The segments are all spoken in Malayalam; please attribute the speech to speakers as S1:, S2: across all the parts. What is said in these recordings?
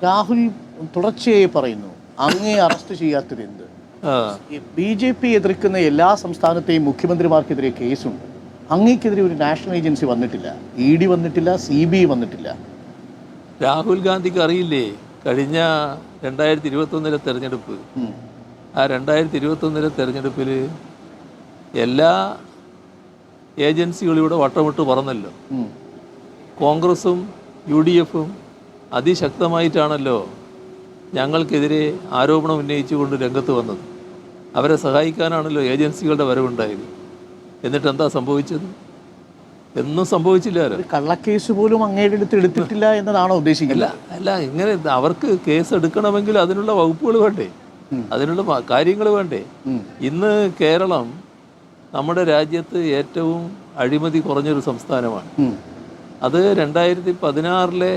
S1: രാഹുൽ തുടർച്ചയായി പറയുന്നു അങ്ങേ അറസ്റ്റ് ചെയ്യാത്തത് എന്ത്? BJP എതിർക്കുന്ന എല്ലാ സംസ്ഥാനത്തെയും മുഖ്യമന്ത്രിമാർക്കെതിരെ കേസുണ്ട്. അങ്ങേക്കെതിരെ ഒരു നാഷണൽ ഏജൻസി വന്നിട്ടില്ല, ED വന്നിട്ടില്ല, CBI വന്നിട്ടില്ല.
S2: രാഹുൽ ഗാന്ധിക്ക് അറിയില്ലേ കഴിഞ്ഞ 2021 തെരഞ്ഞെടുപ്പ്? ആ 2021 തെരഞ്ഞെടുപ്പിൽ എല്ലാ ഏജൻസികളും ഇവിടെ വട്ടമിട്ട് പറന്നല്ലോ. കോൺഗ്രസും UDFും അതിശക്തമായിട്ടാണല്ലോ ഞങ്ങൾക്കെതിരെ ആരോപണം ഉന്നയിച്ചുകൊണ്ട് രംഗത്ത് വന്നത്. അവരെ സഹായിക്കാനാണല്ലോ ഏജൻസികളുടെ വരവുണ്ടായത്. എന്നിട്ട് എന്താ സംഭവിച്ചത്? എന്നും സംഭവിച്ചില്ലാലോ.
S1: കള്ളക്കേസ് പോലും അങ്ങയുടെ അടുത്ത് എടുത്തിട്ടില്ല എന്നതാണോ ഉദ്ദേശിക്കുന്നത്?
S2: അല്ല, ഇങ്ങനെ അവർക്ക് കേസ് എടുക്കണമെങ്കിൽ അതിനുള്ള വകുപ്പുകൾ വേണ്ടേ, അതിനുള്ള കാര്യങ്ങൾ വേണ്ടേ? ഇന്ന് കേരളം നമ്മുടെ രാജ്യത്ത് ഏറ്റവും അഴിമതി കുറഞ്ഞൊരു സംസ്ഥാനമാണ്. അത് 2016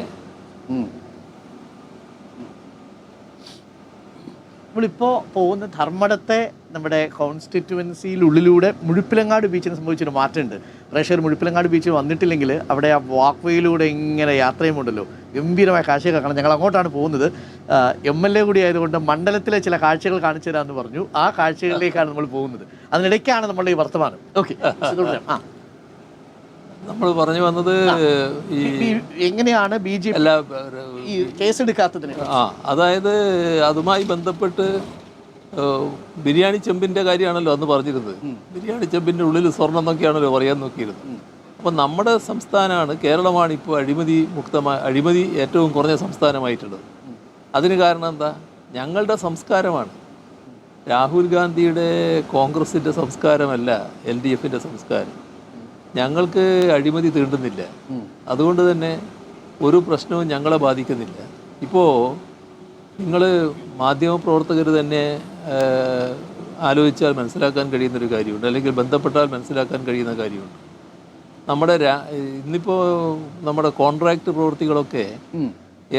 S1: നമ്മളിപ്പോൾ പോകുന്ന ധർമ്മടത്തെ നമ്മുടെ കോൺസ്റ്റിറ്റ്യുവൻസിയിലുള്ളിലൂടെ മുഴുപ്പിലങ്ങാട് ബീച്ചിന് സംഭവിച്ചൊരു മാറ്റമുണ്ട്. പ്രേക്ഷകർ മുഴുപ്പിലങ്ങാട് ബീച്ചിൽ വന്നിട്ടില്ലെങ്കിൽ അവിടെ ആ വാക്ക് ഇങ്ങനെ യാത്ര ചെയ്യുമ്പോണ്ടല്ലോ ഗംഭീരമായ കാഴ്ചകൾ കാണാം. ഞങ്ങൾ അങ്ങോട്ടാണ് പോകുന്നത്. MLA കൂടി ആയതുകൊണ്ട് മണ്ഡലത്തിലെ ചില കാഴ്ചകൾ കാണിച്ചു തരാമെന്ന് പറഞ്ഞു. ആ കാഴ്ചകളിലേക്കാണ് നമ്മൾ പോകുന്നത്. അതിനിടയ്ക്കാണ് നമ്മളുടെ ഈ വർത്തമാനം. ഓക്കെ,
S2: നമ്മൾ പറഞ്ഞു വന്നത്
S1: എങ്ങനെയാണ് BJP കേസെടുക്കാത്തതിന്.
S2: അതായത് അതുമായി ബന്ധപ്പെട്ട് ബിരിയാണി ചെമ്പിൻ്റെ കാര്യമാണല്ലോ അന്ന് പറഞ്ഞിരുന്നത്. ബിരിയാണി ചെമ്പിൻ്റെ ഉള്ളിൽ സ്വർണ്ണം എന്നൊക്കെയാണല്ലോ പറയാൻ നോക്കിയിരുന്നത്. അപ്പം നമ്മുടെ സംസ്ഥാനമാണ്, കേരളമാണ് ഇപ്പോൾ അഴിമതി ഏറ്റവും കുറഞ്ഞ സംസ്ഥാനമായിട്ടുള്ളത്. അതിന് കാരണം എന്താ? ഞങ്ങളുടെ സംസ്കാരമാണ്. രാഹുൽ ഗാന്ധിയുടെ കോൺഗ്രസിൻ്റെ സംസ്കാരമല്ല LDFിൻ്റെ സംസ്കാരം. ഞങ്ങൾക്ക് അഴിമതി തീണ്ടുന്നില്ല. അതുകൊണ്ട് തന്നെ ഒരു പ്രശ്നവും ഞങ്ങളെ ബാധിക്കുന്നില്ല. ഇപ്പോൾ നിങ്ങൾ മാധ്യമപ്രവർത്തകർ തന്നെ ആലോചിച്ചാൽ മനസ്സിലാക്കാൻ കഴിയുന്നൊരു കാര്യമുണ്ട്, അല്ലെങ്കിൽ ബന്ധപ്പെട്ടാൽ മനസ്സിലാക്കാൻ കഴിയുന്ന കാര്യമുണ്ട്. ഇന്നിപ്പോൾ നമ്മുടെ കോൺട്രാക്ട് പ്രവൃത്തികളൊക്കെ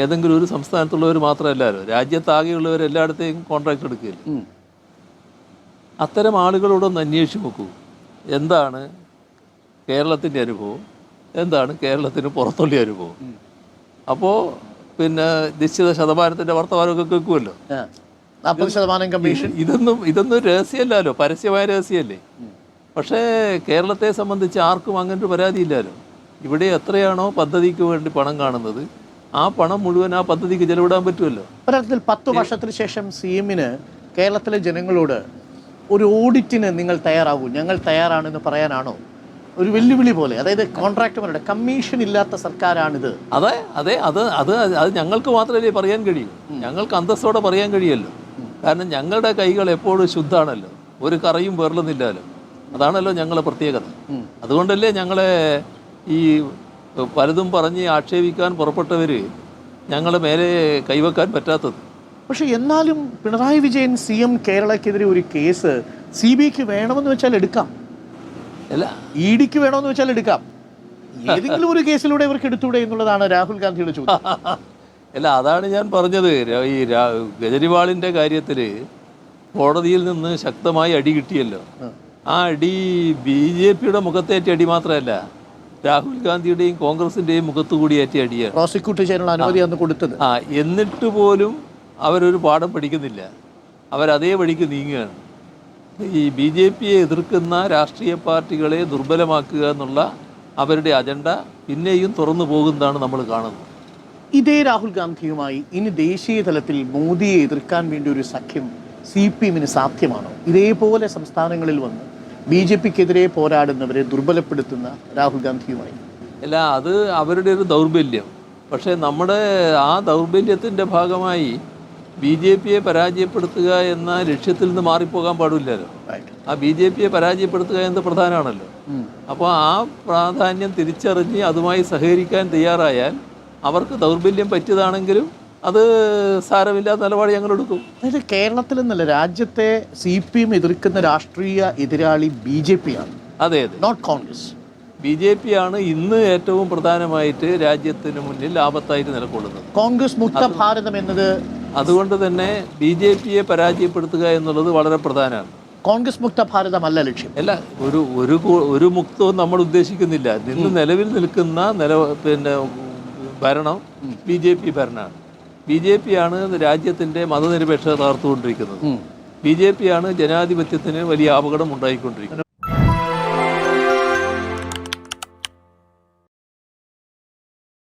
S2: ഏതെങ്കിലും ഒരു സംസ്ഥാനത്തുള്ളവർ മാത്രമല്ലല്ലോ, രാജ്യത്താകെയുള്ളവർ എല്ലായിടത്തെയും കോൺട്രാക്ട് എടുക്കില്ല. അത്തരം ആളുകളോടൊന്ന് അന്വേഷിച്ച് നോക്കൂ, എന്താണ് കേരളത്തിൻ്റെ അനുഭവം, എന്താണ് കേരളത്തിന് പുറത്തുള്ള അനുഭവം. അപ്പോൾ പിന്നെ നിശ്ചിത ശതമാനത്തിൻ്റെ വർത്തമാനമൊക്കെ കേൾക്കുമല്ലോ.
S1: 40% കമ്മീഷൻ.
S2: ഇതൊന്നും രഹസ്യമല്ലല്ലോ, പരസ്യമായ രഹസ്യമല്ലേ. പക്ഷേ കേരളത്തെ സംബന്ധിച്ച് ആർക്കും അങ്ങനൊരു പരാതിയില്ലല്ലോ. ഇവിടെ എത്രയാണോ പദ്ധതിക്ക് വേണ്ടി പണം കാണുന്നത്, ആ പണം മുഴുവൻ ആ പദ്ധതിക്ക് ചെലവിടാൻ പറ്റുമല്ലോ.
S1: ഒരർത്ഥത്തിൽ 10 വർഷത്തിന് ശേഷം CMന് കേരളത്തിലെ ജനങ്ങളോട് ഒരു ഓഡിറ്റിന് നിങ്ങൾ തയ്യാറാകൂ, ഞങ്ങൾ തയ്യാറാണെന്ന് പറയാനാണോ ഒരു വെല്ലുവിളി പോലെ? അതായത് കോൺട്രാക്ടർമാരുടെ കമ്മീഷൻ ഇല്ലാത്ത സർക്കാരാണിത്.
S2: അതെ അത് ഞങ്ങൾക്ക് മാത്രമല്ലേ പറയാൻ കഴിയൂ. ഞങ്ങൾക്ക് അന്തസ്സോടെ പറയാൻ കഴിയുമല്ലോ. കാരണം ഞങ്ങളുടെ കൈകൾ എപ്പോഴും ശുദ്ധാണല്ലോ, ഒരു കറയും വേർലുന്നില്ലല്ലോ. അതാണല്ലോ ഞങ്ങളെ പ്രത്യേകത. അതുകൊണ്ടല്ലേ ഞങ്ങളെ ഈ പലതും പറഞ്ഞ് ആക്ഷേപിക്കാൻ പുറപ്പെട്ടവർ ഞങ്ങളെ മേലെ കൈവെക്കാൻ പറ്റാത്തത്.
S1: പക്ഷെ എന്നാലും പിണറായി വിജയൻ CM കേരളക്കെതിരെ ഒരു കേസ് CBIക്ക് വേണമെന്ന് വെച്ചാൽ എടുക്കാം,
S2: അല്ല
S1: EDക്ക് വേണമെന്ന് വെച്ചാൽ എടുക്കാം. ഏതെങ്കിലും ഒരു കേസിലൂടെ ഇവർക്ക് എടുത്തൂടെ എന്നുള്ളതാണ് രാഹുൽ ഗാന്ധിയുടെ ചോദ്യം.
S2: അല്ല, അതാണ് ഞാൻ പറഞ്ഞത്. ഈ കെജ്രിവാളിൻ്റെ കാര്യത്തിൽ കോടതിയിൽ നിന്ന് ശക്തമായി അടി കിട്ടിയല്ലോ. ആ അടി BJPയുടെ മുഖത്തേറ്റ അടി മാത്രമല്ല, രാഹുൽ ഗാന്ധിയുടെയും കോൺഗ്രസിൻ്റെയും മുഖത്ത് കൂടി ഏറ്റ അടിയാണ്.
S1: പ്രോസിക്യൂട്ട് ചെയ്യാനുള്ള അനുമതി അന്ന് കൊടുത്തത്.
S2: എന്നിട്ട് പോലും അവരൊരു പാഠം പഠിക്കുന്നില്ല, അവരതേ വഴിക്ക് നീങ്ങുകയാണ്. ഈ BJPയെ എതിർക്കുന്ന രാഷ്ട്രീയ പാർട്ടികളെ ദുർബലമാക്കുക എന്നുള്ള അവരുടെ അജണ്ട പിന്നെയും തുറന്നു പോകുന്നതാണ് നമ്മൾ കാണുന്നത്.
S1: ഇതേ രാഹുൽ ഗാന്ധിയുമായി ഇനി ദേശീയ തലത്തിൽ മോദിയെ എതിർക്കാൻ വേണ്ടി ഒരു സഖ്യം CPMന് സാധ്യമാണോ? ഇതേപോലെ സംസ്ഥാനങ്ങളിൽ വന്ന് BJPക്കെതിരെ പോരാടുന്നവരെ ദുർബലപ്പെടുത്തുന്ന രാഹുൽ ഗാന്ധിയുമായി.
S2: അല്ല, അത് അവരുടെ ഒരു ദൗർബല്യം. പക്ഷേ നമ്മുടെ ആ ദൗർബല്യത്തിൻ്റെ ഭാഗമായി BJPയെ പരാജയപ്പെടുത്തുക എന്ന ലക്ഷ്യത്തിൽ നിന്ന് മാറിപ്പോകാൻ പാടില്ലല്ലോ. ആ BJPയെ പരാജയപ്പെടുത്തുക എന്നത് പ്രധാനമാണല്ലോ. അപ്പോൾ ആ പ്രാധാന്യം തിരിച്ചറിഞ്ഞ് അതുമായി സഹകരിക്കാൻ തയ്യാറായാൽ അവർക്ക് ദൗർബല്യം പറ്റിയതാണെങ്കിലും അത് സാരമില്ലാത്ത നിലപാട് ഞങ്ങൾ എടുക്കും.
S1: അതായത് കേരളത്തിൽ നിന്നല്ല, രാജ്യത്തെ CPM എതിർക്കുന്ന രാഷ്ട്രീയ എതിരാളി BJPയാണ്.
S2: അതെ,
S1: നോട്ട് കോൺഗ്രസ്.
S2: BJPയാണ് ഇന്ന് ഏറ്റവും പ്രധാനമായിട്ട് രാജ്യത്തിന് മുന്നിൽ ആപത്തായിട്ട് നിലകൊള്ളുന്നത്.
S1: കോൺഗ്രസ് മുക്ത ഭാരതം എന്നത്,
S2: അതുകൊണ്ട് തന്നെ BJPയെ പരാജയപ്പെടുത്തുക എന്നുള്ളത് വളരെ പ്രധാനമാണ്.
S1: കോൺഗ്രസ് മുക്ത ഭാരതമല്ല ലക്ഷ്യം.
S2: അല്ല, ഒരു മുക്തവും നമ്മൾ ഉദ്ദേശിക്കുന്നില്ല. നിലവിൽ നിൽക്കുന്ന ഭരണം BJP ഭരണമാണ്. ബി ജെ പി ആണ് രാജ്യത്തിൻ്റെ മതനിരപേക്ഷത തകർത്തുകൊണ്ടിരിക്കുന്നത്. ബി ജെ പി ആണ് ജനാധിപത്യത്തിന് വലിയ അപകടം ഉണ്ടായിക്കൊണ്ടിരിക്കുന്നത്.